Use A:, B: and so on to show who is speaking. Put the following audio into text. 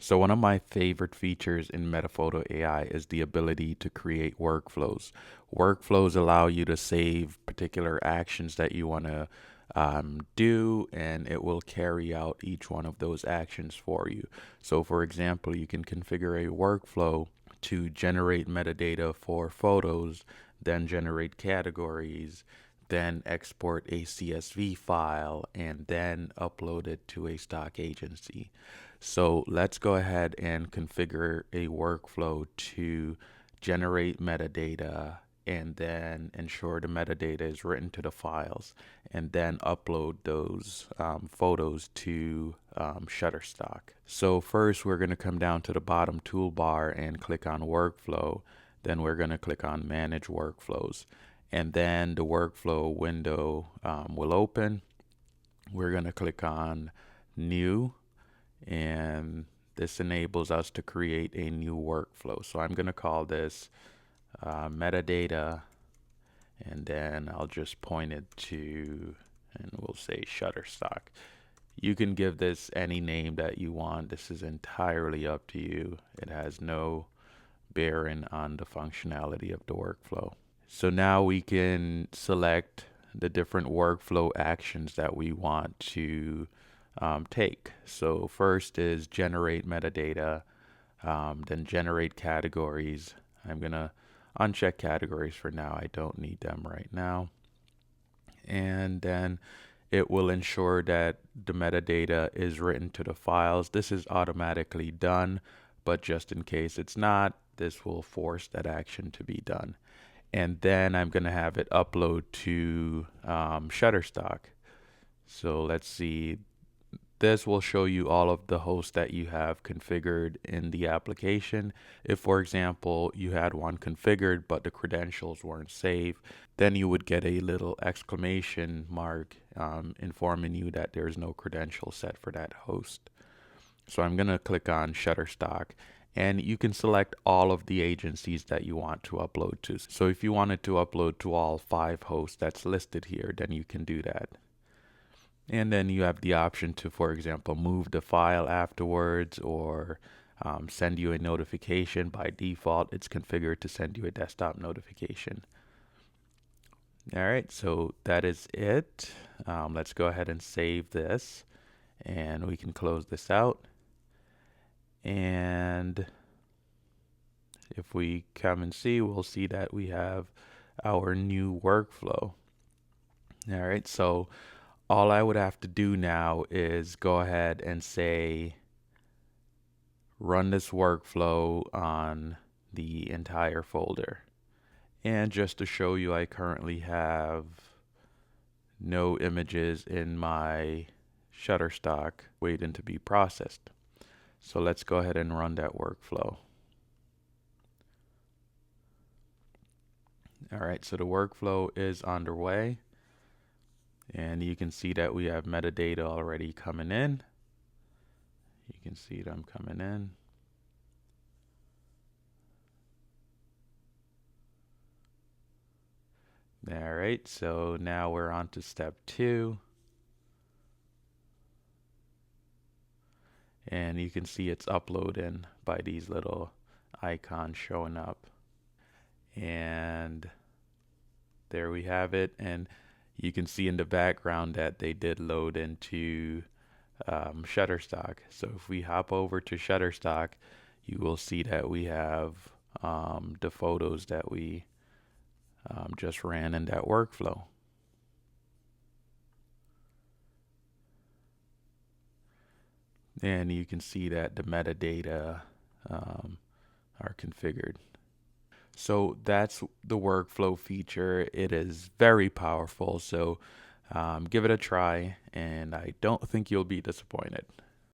A: So one of my favorite features in Metaphoto AI is the ability to create workflows. Workflows allow you to save particular actions that you want to do, and it will carry out each one of those actions for you. So for example, you can configure a workflow to generate metadata for photos, then generate categories, then export a CSV file, and then upload it to a stock agency. So let's go ahead and configure a workflow to generate metadata and then ensure the metadata is written to the files and then upload those photos to Shutterstock. So first we're going to come down to the bottom toolbar and click on workflow. Then we're going to click on manage workflows, and then the workflow window will open. We're going to click on new, and this enables us to create a new workflow. So I'm going to call this metadata, and then I'll just point it to, and we'll say Shutterstock. You can give this any name that you want. This is entirely up to you. It has no bearing on the functionality of the workflow. So now we can select the different workflow actions that we want to take. So first is generate metadata, then generate categories. I'm going to uncheck categories for now. I don't need them right now. And then it will ensure that the metadata is written to the files. This is automatically done, but just in case it's not, this will force that action to be done. And then I'm going to have it upload to Shutterstock. So let's see. This will show you all of the hosts that you have configured in the application. If, for example, you had one configured but the credentials weren't saved, then you would get a little exclamation mark informing you that there's no credential set for that host. So I'm going to click on Shutterstock, and you can select all of the agencies that you want to upload to. So if you wanted to upload to all 5 hosts that's listed here, then you can do that. And then you have the option to, for example, move the file afterwards, or send you a notification. By default, it's configured to send you a desktop notification. All right, so that is it. Let's go ahead and save this, and we can close this out. And if we come and see, we'll see that we have our new workflow. All right, so all I would have to do now is go ahead and say, run this workflow on the entire folder. And just to show you, I currently have no images in my Shutterstock waiting to be processed. So let's go ahead and run that workflow. All right, so the workflow is underway. And you can see that we have metadata already coming in. You can see them coming in. All right, so now we're on to step 2. And you can see it's uploading by these little icons showing up. And there we have it. And you can see in the background that they did load into Shutterstock. So if we hop over to Shutterstock, you will see that we have the photos that we just ran in that workflow. And you can see that the metadata are configured. So that's the workflow feature. It is very powerful. So give it a try, and I don't think you'll be disappointed.